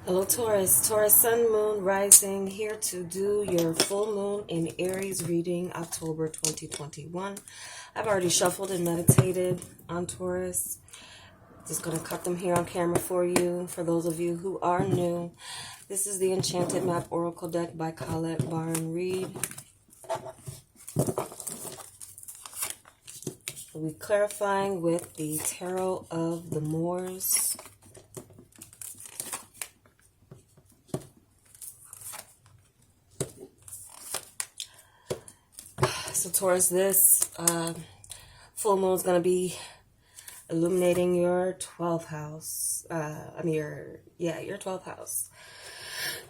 Hello Taurus, Taurus Sun, Moon, Rising, here to do your full moon in Aries reading October 2021. I've already shuffled and meditated on Taurus. Just going to cut them here on camera for you. For those of you who are new, this is the Enchanted Map Oracle deck by Colette Barn Reed. We'll be clarifying with the Tarot of the Moors. So Taurus, this full moon is going to be illuminating your 12th house. Your 12th house.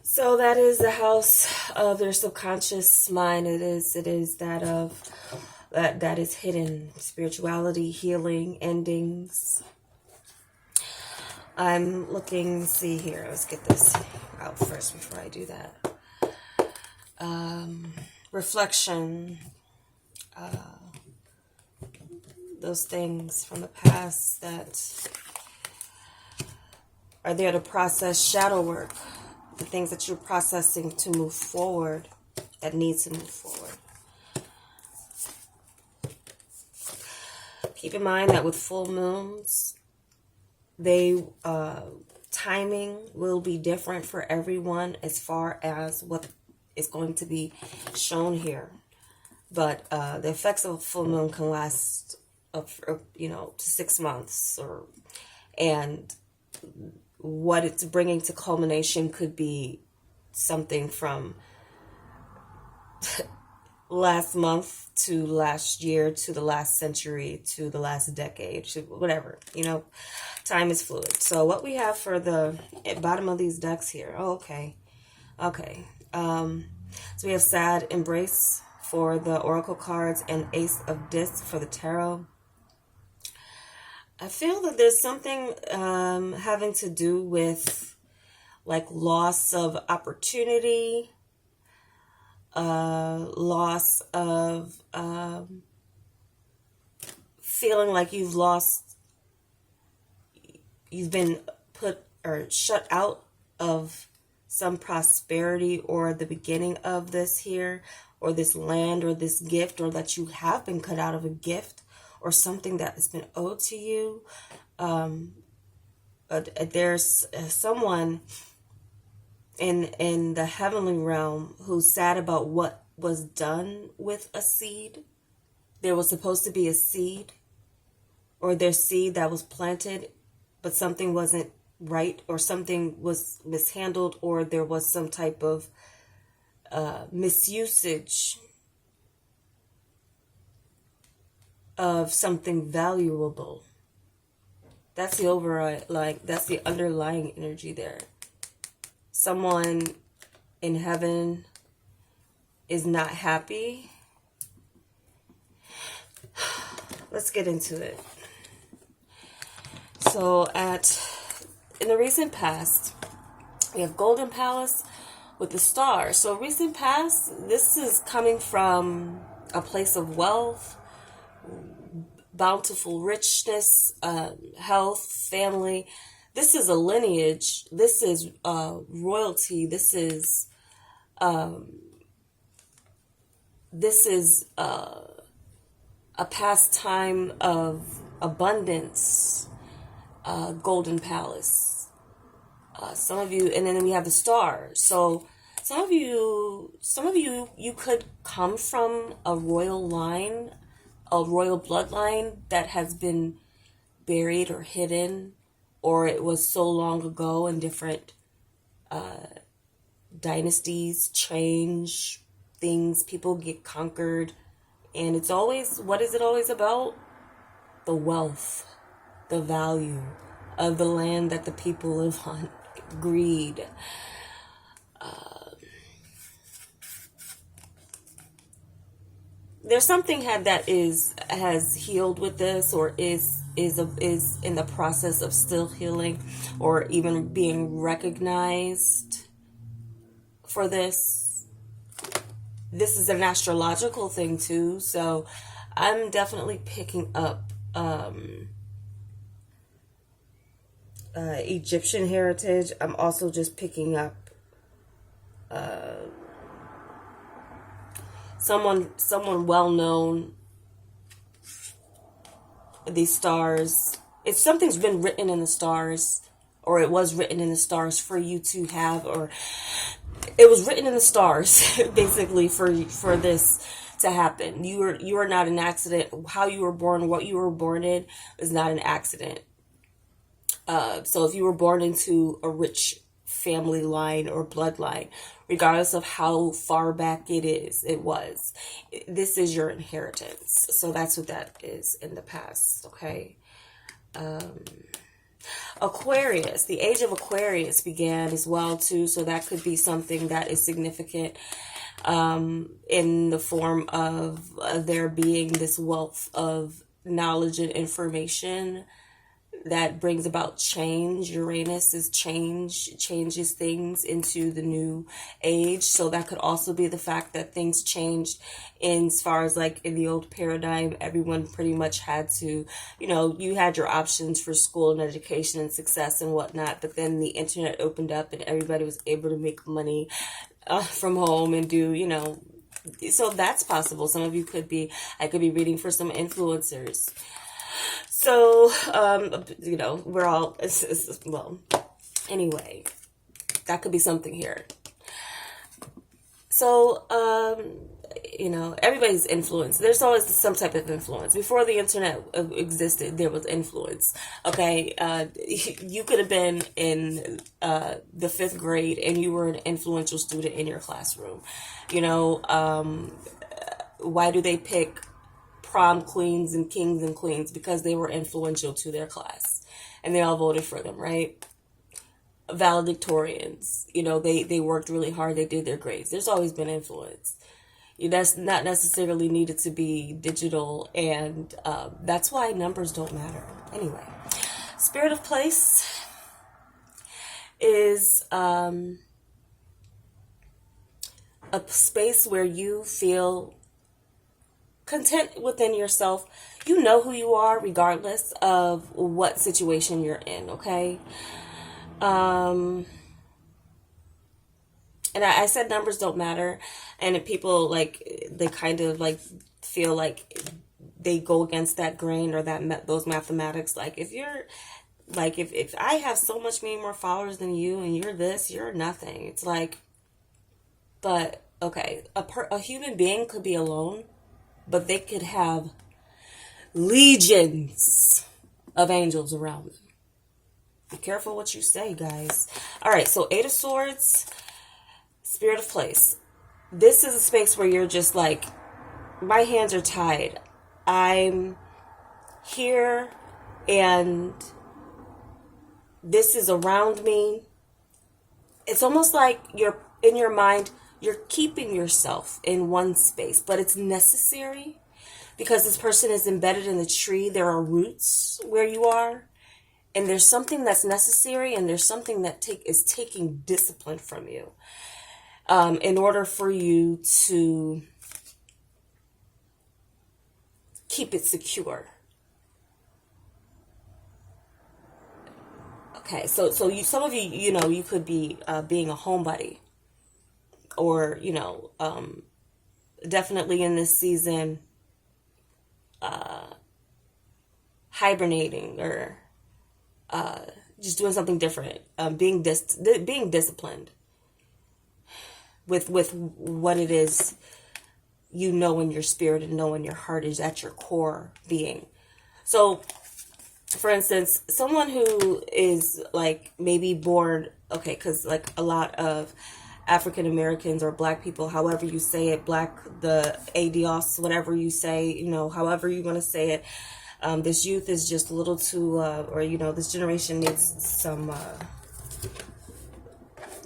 So that is the house of your subconscious mind. It is that of that is hidden spirituality, healing, endings. I'm looking, see here, let's get this out first before I do that. Reflection. Those things from the past that are there to process shadow work, the things that you're processing to move forward, that needs to move forward. Keep in mind that with full moons, timing will be different for everyone as far as what is going to be shown here. But the effects of a full moon can last to 6 months, and what it's bringing to culmination could be something from last month to last year to the last century to the last decade, to whatever. Time is fluid. So what we have for the bottom of these decks here. Okay. So we have Sad Embrace for the Oracle cards and Ace of Discs for the Tarot. I feel that there's something having to do with like loss of opportunity, loss of feeling like you've been put or shut out of some prosperity or the beginning of this here, or this land or this gift, or that you have been cut out of a gift or something that has been owed to you. There's someone in the heavenly realm who's sad about what was done with a seed. There was supposed to be a seed, or there's seed that was planted, but something wasn't right, or something was mishandled, or there was some type of misusage of something valuable. That's the that's the underlying energy there. Someone in heaven is not happy. Let's get into it. So in the recent past, we have Golden Palace with the star. So recent past, this is coming from a place of wealth, bountiful richness, health, family. This is a lineage. This is royalty. This is a past time of abundance. Golden Palace. Some of you, and then we have the star. So some of you could come from a royal line, a royal bloodline that has been buried or hidden, or it was so long ago, and different dynasties change things, people get conquered, and it's always, what is it always about? The wealth, the value of the land that the people live on, greed. There's something that has healed with this, or is in the process of still healing, or even being recognized for this. This is an astrological thing too, so I'm definitely picking up Egyptian heritage. I'm also just picking up someone well known. These stars. If something's been written in the stars, or it was written in the stars for you to have, or it was written in the stars, basically for this to happen. You are not an accident. How you were born, what you were born in, is not an accident. So if you were born into a rich family line or bloodline, regardless of how far back it was, this is your inheritance. So that's what that is in the past. Okay. Aquarius, the age of Aquarius began as well too. So that could be something that is significant in the form of there being this wealth of knowledge and information that brings about change. Uranus is changes things into the new age. So that could also be the fact that things changed in as far as like in the old paradigm, everyone pretty much had to, you had your options for school and education and success and whatnot, but then the internet opened up and everybody was able to make money from home and do, so that's possible. Some of you I could be reading for some influencers. So, we're all, well, anyway, that could be something here. So, everybody's influence. There's always some type of influence. Before the internet existed, there was influence. Okay, you could have been in the 5th grade and you were an influential student in your classroom. Why do they pick prom queens and kings and queens? Because they were influential to their class and they all voted for them, right? Valedictorians, they worked really hard, they did their grades. There's always been influence. That's not necessarily needed to be digital, and that's why numbers don't matter. Anyway, spirit of place is a space where you feel content within yourself. You know who you are regardless of what situation you're in, okay? And I said numbers don't matter, and if people they kind of feel like they go against that grain or those mathematics. Like if you're if I have so much many more followers than you and you're this, you're nothing. It's like, but okay, a human being could be alone, but they could have legions of angels around them. Be careful what you say, guys. All right, so 8 of Swords, spirit of place. This is a space where you're just like, my hands are tied. I'm here and this is around me. It's almost like you're in your mind, you're keeping yourself in one space, but it's necessary because this person is embedded in the tree. There are roots where you are, and there's something that's necessary, and there's something that is taking discipline from you in order for you to keep it secure. Okay, so some of you, you could be being a homebody, or definitely in this season hibernating, or just doing something different, being disciplined with what it is in your spirit and in your heart is at your core being. So for instance, someone who is maybe born, okay, because a lot of African Americans or black people, however you say it, the adios, whatever you say, however you want to say it, this youth is just a little too, this generation needs some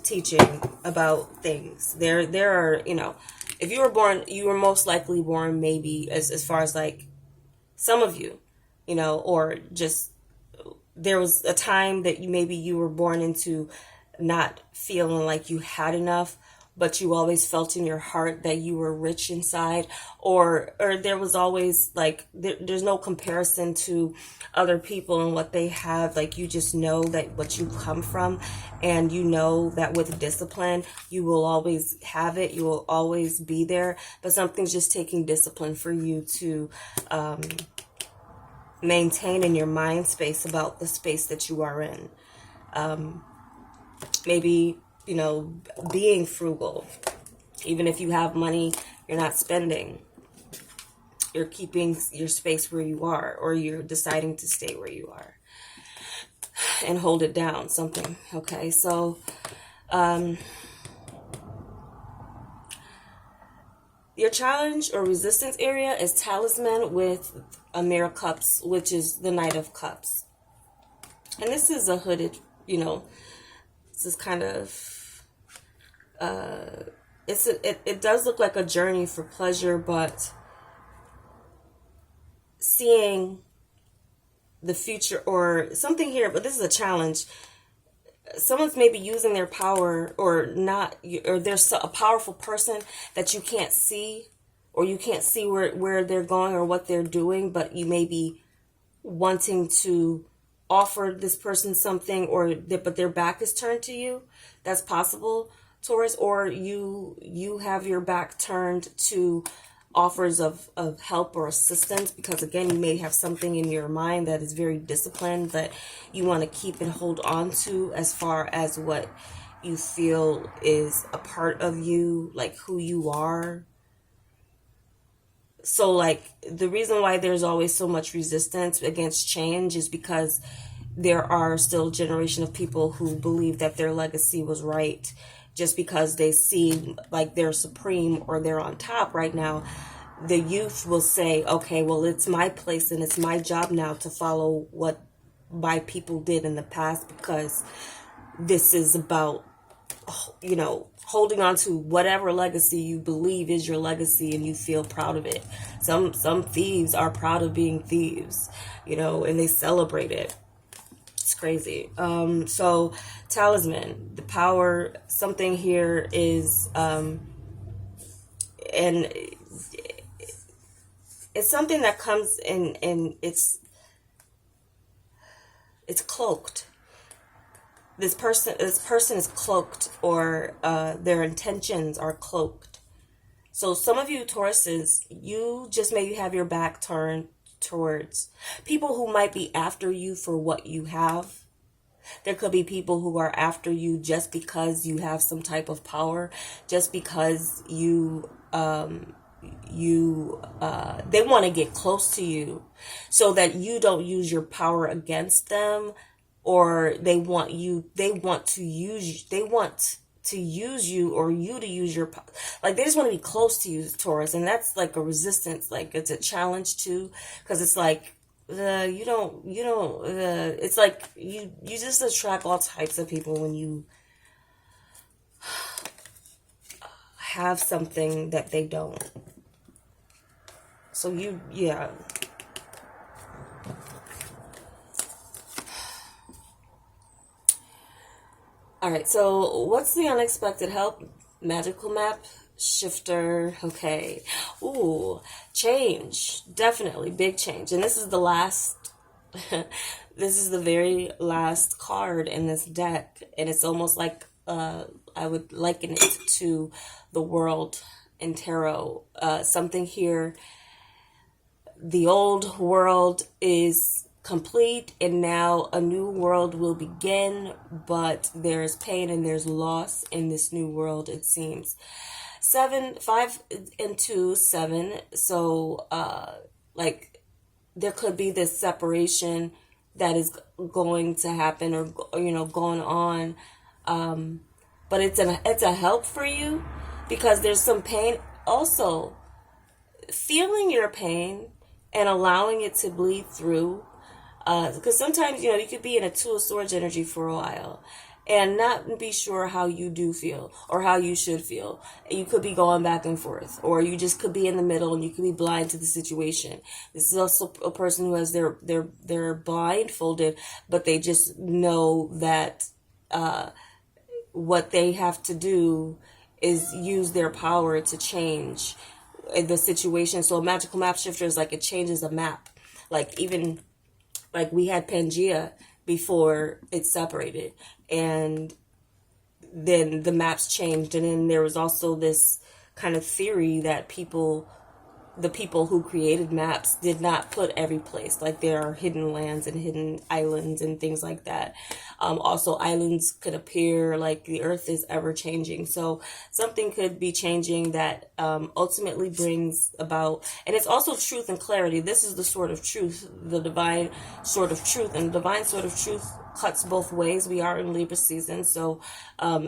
teaching about things. There are, if you were born, you were most likely born maybe as far as some of you, or just there was a time that you were born into not feeling like you had enough, but you always felt in your heart that you were rich inside, or there was always like there's no comparison to other people and what they have. Like, you just know that what you come from, and you know that with discipline you will always have it, you will always be there, but something's just taking discipline for you to maintain in your mind space about the space that you are in. Maybe, being frugal. Even if you have money, you're not spending. You're keeping your space where you are, or you're deciding to stay where you are and hold it down, something. Okay, so your challenge or resistance area is talisman with a mirror cups, which is the Knight of Cups. And this is a hooded, this is kind of it does look like a journey for pleasure, but seeing the future or something here. But this is a challenge. Someone's maybe using their power or not, or there's a powerful person that you can't see, or you can't see where they're going or what they're doing, but you may be wanting to offer this person something, but their back is turned to you. That's possible, Taurus. Or you have your back turned to offers of help or assistance, because again, you may have something in your mind that is very disciplined that you want to keep and hold on to, as far as what you feel is a part of you, like who you are. So like, the reason why there's always so much resistance against change is because there are still a generation of people who believe that their legacy was right just because they seem like they're supreme or they're on top right now. The youth will say, okay, well, it's my place and it's my job now to follow what my people did in the past, because this is about, holding on to whatever legacy you believe is your legacy and you feel proud of it. Some thieves are proud of being thieves, and they celebrate it. It's crazy. So talisman, the power, something here is, and it's something that comes in, and it's cloaked. This person is cloaked, or their intentions are cloaked. So some of you Tauruses, you just maybe have your back turned towards people who might be after you for what you have. There could be people who are after you just because you have some type of power, just because they want to get close to you so that you don't use your power against them, or they want to use you, or you to use your, like, they just want to be close to you, Taurus. And that's like a resistance, like it's a challenge too, because it's like it's like you just attract all types of people when you have something that they don't. So yeah. All right, so what's the unexpected help? Magical map, shifter. Okay. Ooh, change. Definitely big change. And this is the last, this is the very last card in this deck. And it's almost like, I would liken it to the world in tarot. Something here, the old world is complete, and now a new world will begin, but there's pain and there's loss in this new world, it seems. 7, 5 and 2, 7. So like, there could be this separation that is going to happen, or going on, but it's a help for you, because there's some pain. Also, feeling your pain and allowing it to bleed through. Because sometimes, you could be in a Two of Swords energy for a while and not be sure how you do feel or how you should feel. You could be going back and forth, or you just could be in the middle and you could be blind to the situation. This is also a person who has they're blindfolded, but they just know that what they have to do is use their power to change the situation. So a magical map shifter is like it changes a map. Like even like we had Pangea before it separated, and then the maps changed, and then there was also this kind of theory that the people who created maps did not put every place. Like there are hidden lands and hidden islands and things like that. Also, islands could appear, like the earth is ever changing. So something could be changing that ultimately brings about, and it's also truth and clarity. This is the sword of truth, the divine sword of truth, and the divine sword of truth cuts both ways. We are in Libra season, so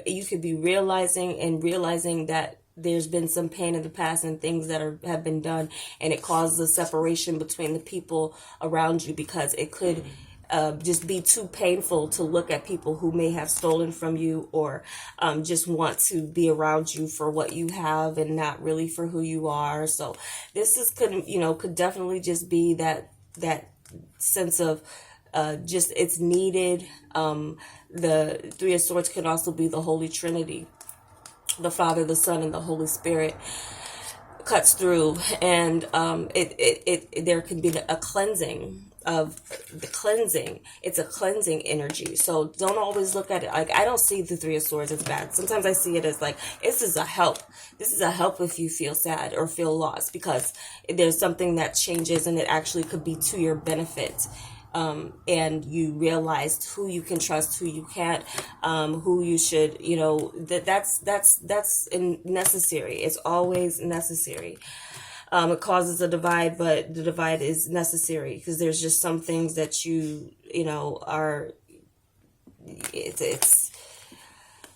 you could be realizing that there's been some pain in the past and things that have been done, and it causes a separation between the people around you, because it could just be too painful to look at people who may have stolen from you, or just want to be around you for what you have and not really for who you are. So this is could definitely just be that sense of just it's needed. The Three of Swords could also be the Holy Trinity, the Father, the Son, and the Holy Spirit cuts through, and there can be a cleansing of the cleansing. It's a cleansing energy. So don't always look at it like, I don't see the Three of Swords as bad. Sometimes I see it as like, this is a help. This is a help if you feel sad or feel lost, because there's something that changes, and it actually could be to your benefit. And you realized who you can trust, who you can't, who you should, that's necessary. It's always necessary. It causes a divide, but the divide is necessary, because there's just some things that it's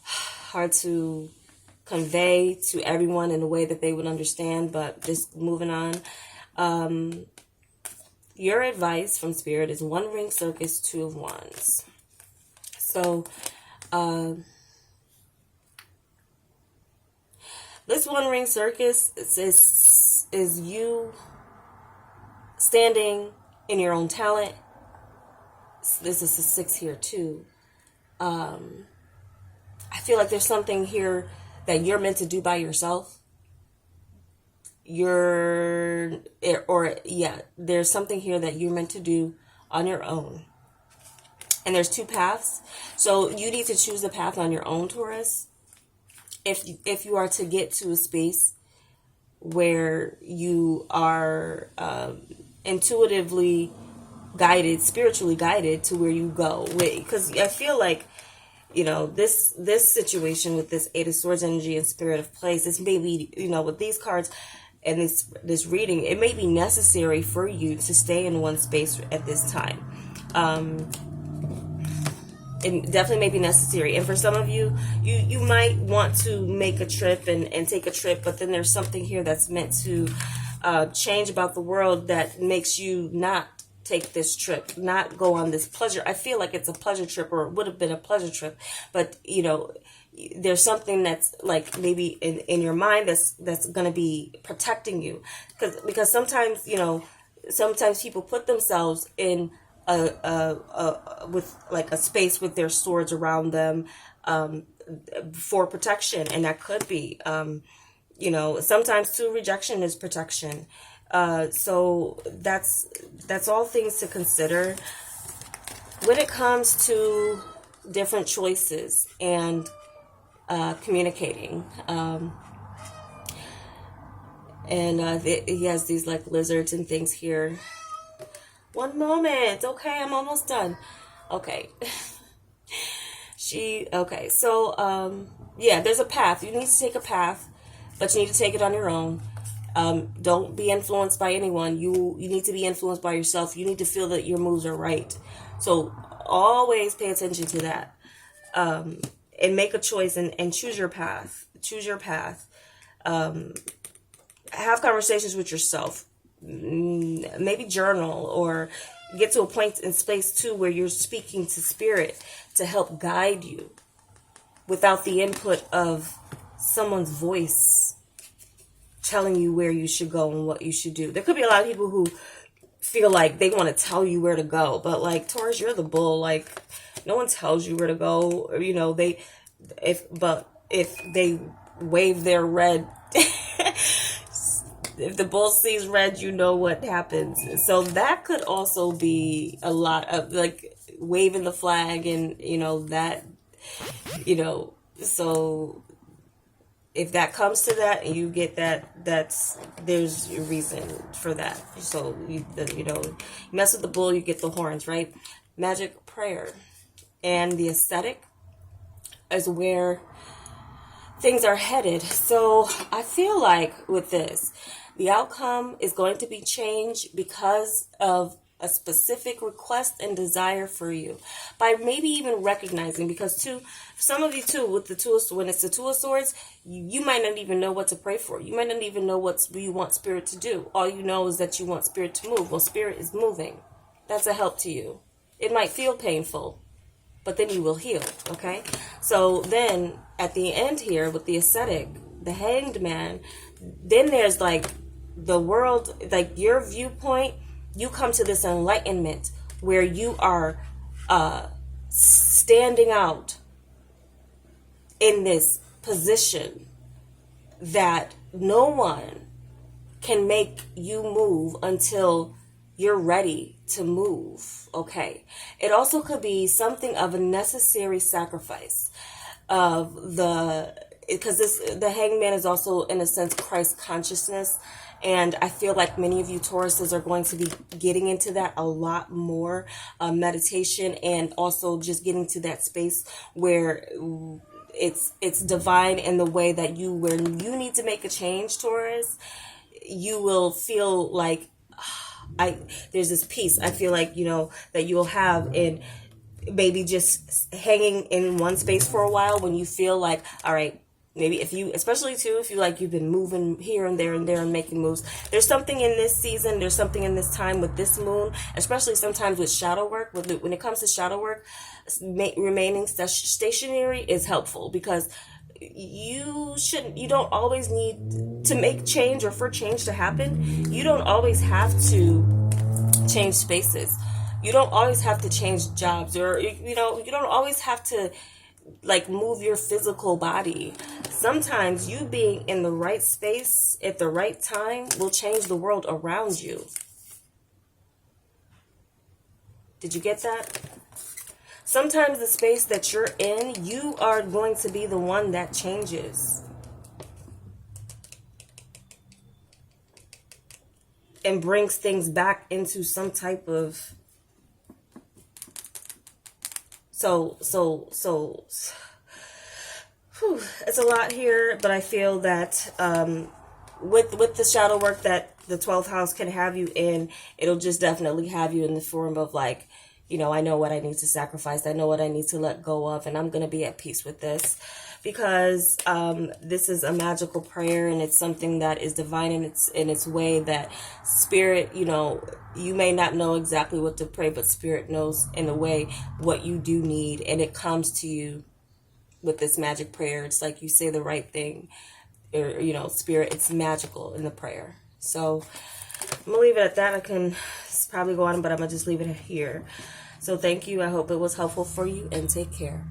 hard to convey to everyone in a way that they would understand, but just moving on. Your advice from Spirit is One Ring Circus, Two of Wands. So, this One Ring Circus is you standing in your own talent. This is a 6 here too. I feel like there's something here that you're meant to do by yourself. There's something here that you're meant to do on your own. And there's two paths. So you need to choose the path on your own, Taurus. If you are to get to a space where you are intuitively guided, spiritually guided to where you go. Because I feel like, this situation with this Eight of Swords energy and Spirit of Place, this maybe, with these cards and this reading, it may be necessary for you to stay in one space at this time. It definitely may be necessary. And for some of you, you might want to make a trip and take a trip, but then there's something here that's meant to change about the world that makes you not take this trip, not go on this pleasure. I feel like it's a pleasure trip, or it would have been a pleasure trip, but there's something that's like maybe in your mind that's going to be protecting you, because sometimes people put themselves in with like a space with their swords around them for protection, and that could be sometimes too rejection is protection. So that's all things to consider when it comes to different choices and communicating. He has these like lizards and things here. One moment. Okay, I'm almost done. Okay. So there's a path. You need to take a path, but you need to take it on your own. Don't be influenced by anyone. You need to be influenced by yourself. You need to feel that your moves are right. So always pay attention to that. And make a choice and choose your path. Choose your path. Have conversations with yourself. Maybe journal, or get to a point in space too where you're speaking to Spirit to help guide you without the input of someone's voice telling you where you should go and what you should do. There could be a lot of people who feel like they want to tell you where to go, but like Taurus, you're the bull. Like no one tells you where to go. If they wave their red. If the bull sees red, you know what happens. So that could also be a lot of like waving the flag, and that, so if that comes to that and you get that, there's a reason for that. So you mess with the bull, you get the horns, right? Magic prayer and the aesthetic is where things are headed. So I feel like with this, the outcome is going to be changed because of a specific request and desire for you, by maybe even recognizing, because some of you too, with the two, when it's the Two of Swords, you might not even know what to pray for. You might not even know what you want Spirit to do. All you know is that you want Spirit to move. Well, Spirit is moving. That's a help to you. It might feel painful, but then you will heal. Okay, so then at the end here with the ascetic, the Hanged Man, then there's like the world, like your viewpoint. You come to this enlightenment where you are standing out in this position that no one can make you move until you're ready to move. Okay. It also could be something of a necessary sacrifice of because the Hangman is also in a sense Christ consciousness. And I feel like many of you Tauruses are going to be getting into that a lot more, meditation, and also just getting to that space where it's divine in the way that where you need to make a change, Taurus. You will feel like there's this peace. I feel like, that you will have in maybe just hanging in one space for a while when you feel like, all right, maybe especially too, if you like, you've been moving here and there and making moves. There's something in this season, there's something in this time with this moon, especially sometimes with shadow work. When it comes to shadow work, remaining stationary is helpful, because you don't always need to make change, or for change to happen, you don't always have to change spaces. You don't always have to change jobs, or, you don't always have to like move your physical body. Sometimes you being in the right space at the right time will change the world around you. Did you get that? Sometimes the space that you're in, you are going to be the one that changes and brings things back into some type of it's a lot here, but I feel that with the shadow work that the 12th house can have you in, it'll just definitely have you in the form of like, I know what I need to sacrifice. I know what I need to let go of, and I'm going to be at peace with this, because this is a magical prayer, and it's something that is divine in its way, that Spirit, you may not know exactly what to pray, but Spirit knows in a way what you do need, and it comes to you with this magic prayer. It's like you say the right thing, or, Spirit, it's magical in the prayer. So I'm going to leave it at that. I can probably go on, but I'm going to just leave it here. So thank you. I hope it was helpful for you, and take care.